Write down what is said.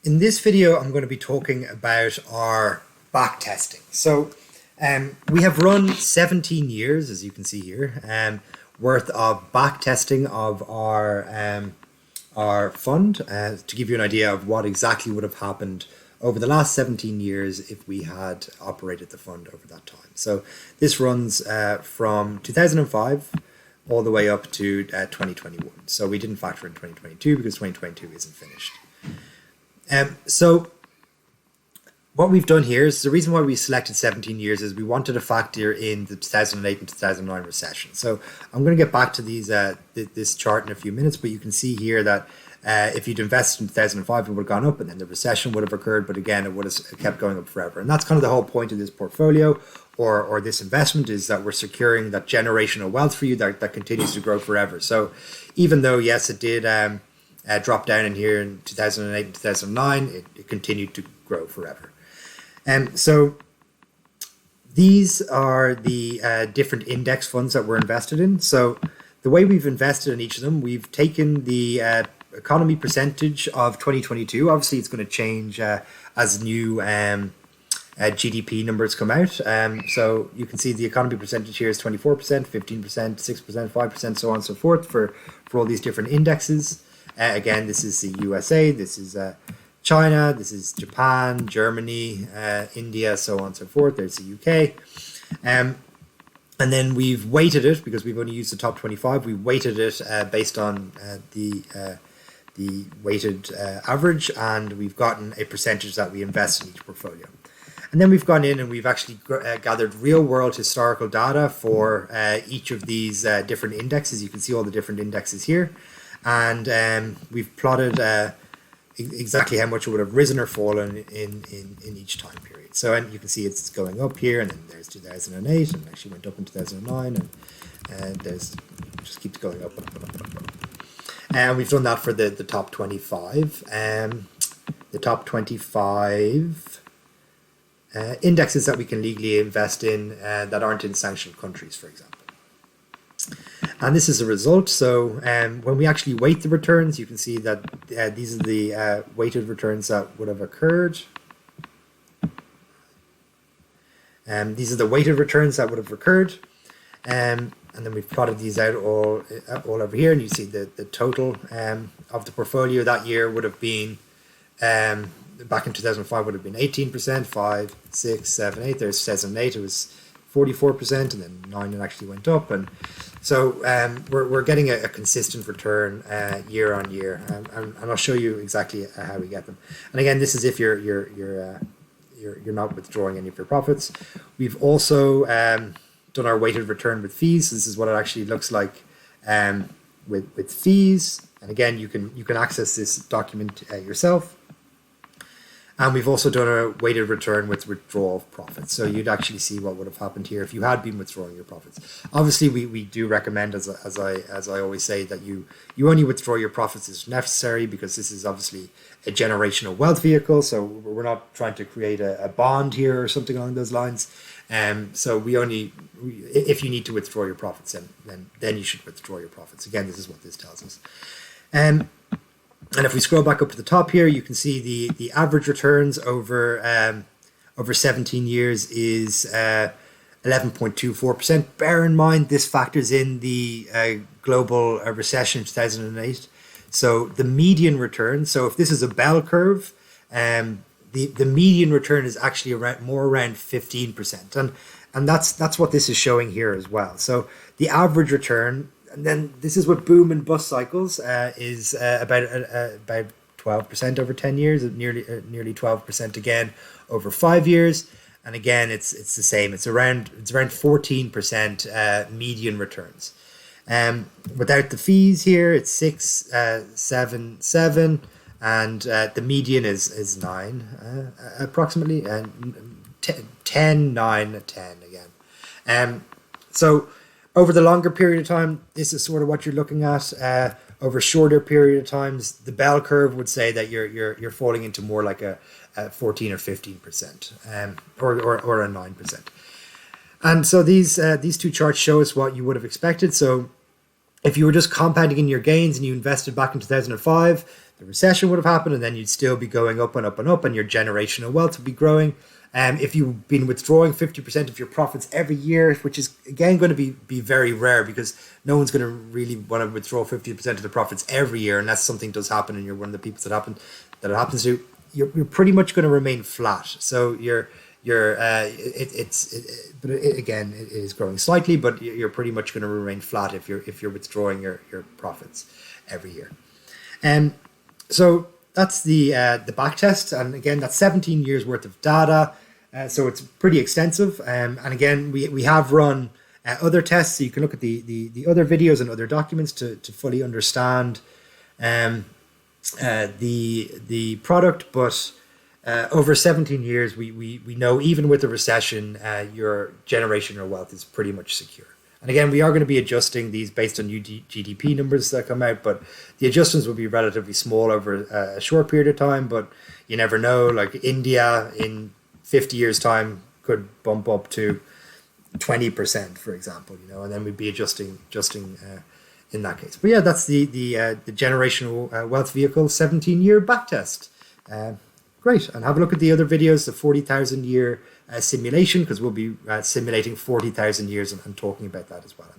In this video, I'm going to be talking about our back testing. So we have run 17 years, as you can see here, worth of back testing of our fund to give you an idea of what exactly would have happened over the last 17 years if we had operated the fund over that time. So this runs from 2005 all the way up to 2021. So we didn't factor in 2022 because 2022 isn't finished. So what we've done here is the reason why we selected 17 years is we wanted to factor in the 2008 and 2009 recession. So I'm going to get back to these this chart in a few minutes, but you can see here that if you'd invested in 2005, it would have gone up, and then the recession would have occurred, but again, it would have kept going up forever. And that's kind of the whole point of this portfolio or this investment, is that we're securing that generational wealth for you that continues to grow forever. So even though, yes, it did drop down in here in 2008 and 2009, it continued to grow forever. So these are the different index funds that we're invested in. So the way we've invested in each of them, we've taken the economy percentage of 2022. Obviously, it's going to change as new GDP numbers come out. So you can see the economy percentage here is 24%, 15%, 6%, 5%, so on and so forth for all these different indexes. Again, this is the USA, this is China, this is Japan, Germany, India, so on and so forth. There's the UK. And then we've weighted it, because we've only used the top 25, we weighted it based on the weighted average, and we've gotten a percentage that we invest in each portfolio. And then we've gone in and we've actually gathered real-world historical data for each of these different indexes. You can see all the different indexes here. And we've plotted exactly how much it would have risen or fallen in each time period. So, and you can see it's going up here, and then there's 2008, and actually went up in 2009, and there's just keeps going up. And we've done that for the top 25. The top 25 indexes that we can legally invest in that aren't in sanctioned countries, for example. And this is a result. So when we actually weight the returns, you can see that these are the weighted returns that would have occurred. These are the weighted returns that would have occurred. And then we've plotted these out all over here. And you see the total of the portfolio that year would have been, back in 2005, would have been 18%, 5, 6, 7, 8. There's 2008, it was 44%, and then 9 it actually went up. And so we're getting a consistent return year on year, and I'll show you exactly how we get them. And again, this is if you're not withdrawing any of your profits. We've also done our weighted return with fees. So this is what it actually looks like with fees. And again, you can access this document yourself. And we've also done a weighted return with withdrawal of profits. So you'd actually see what would have happened here if you had been withdrawing your profits. Obviously, we do recommend, as I always say, that you only withdraw your profits as necessary, because this is obviously a generational wealth vehicle. So we're not trying to create a bond here or something along those lines. So if you need to withdraw your profits, then you should withdraw your profits. Again, this is what this tells us. And if we scroll back up to the top here, you can see the average returns over 17 years is 11.24%. Bear in mind, this factors in the global recession in 2008. So the median return, so if this is a bell curve, the median return is actually around 15%. And that's what this is showing here as well. So the average return, and then this is what boom and bust cycles is about 12% over 10 years, nearly 12% again over 5 years, and again it's the same. It's around 14% median returns. Without the fees here, it's 6, 7, 7, and the median is 9 approximately, and 10, 9, 10 again. So over the longer period of time, this is sort of what you're looking at. Over a shorter period of times, the bell curve would say that you're falling into more like a 14 or 15%, or a 9%. And so these two charts show us what you would have expected. So if you were just compounding in your gains and you invested back in 2005, the recession would have happened, and then you'd still be going up and up and up, and your generational wealth would be growing. If you've been withdrawing 50% of your profits every year, which is again going to be very rare, because no one's going to really want to withdraw 50% of the profits every year unless something does happen and you're one of the people that it happens to. You're pretty much going to remain flat. So again, it is growing slightly, but you're pretty much going to remain flat if you're withdrawing your profits every year. So that's the back test, and again, that's 17 years worth of data, so it's pretty extensive. And again, we have run other tests, so you can look at the other videos and other documents to fully understand the product. But over 17 years, we know even with the recession, your generational wealth is pretty much secure. And again, we are going to be adjusting these based on new GDP numbers that come out, but the adjustments will be relatively small over a short period of time. But you never know, like India in 50 years' time could bump up to 20%, for example, and then we'd be adjusting in that case. But yeah, that's the generational wealth vehicle 17-year backtest. Great, and have a look at the other videos, the 40,000 year simulation, because we'll be simulating 40,000 years and talking about that as well.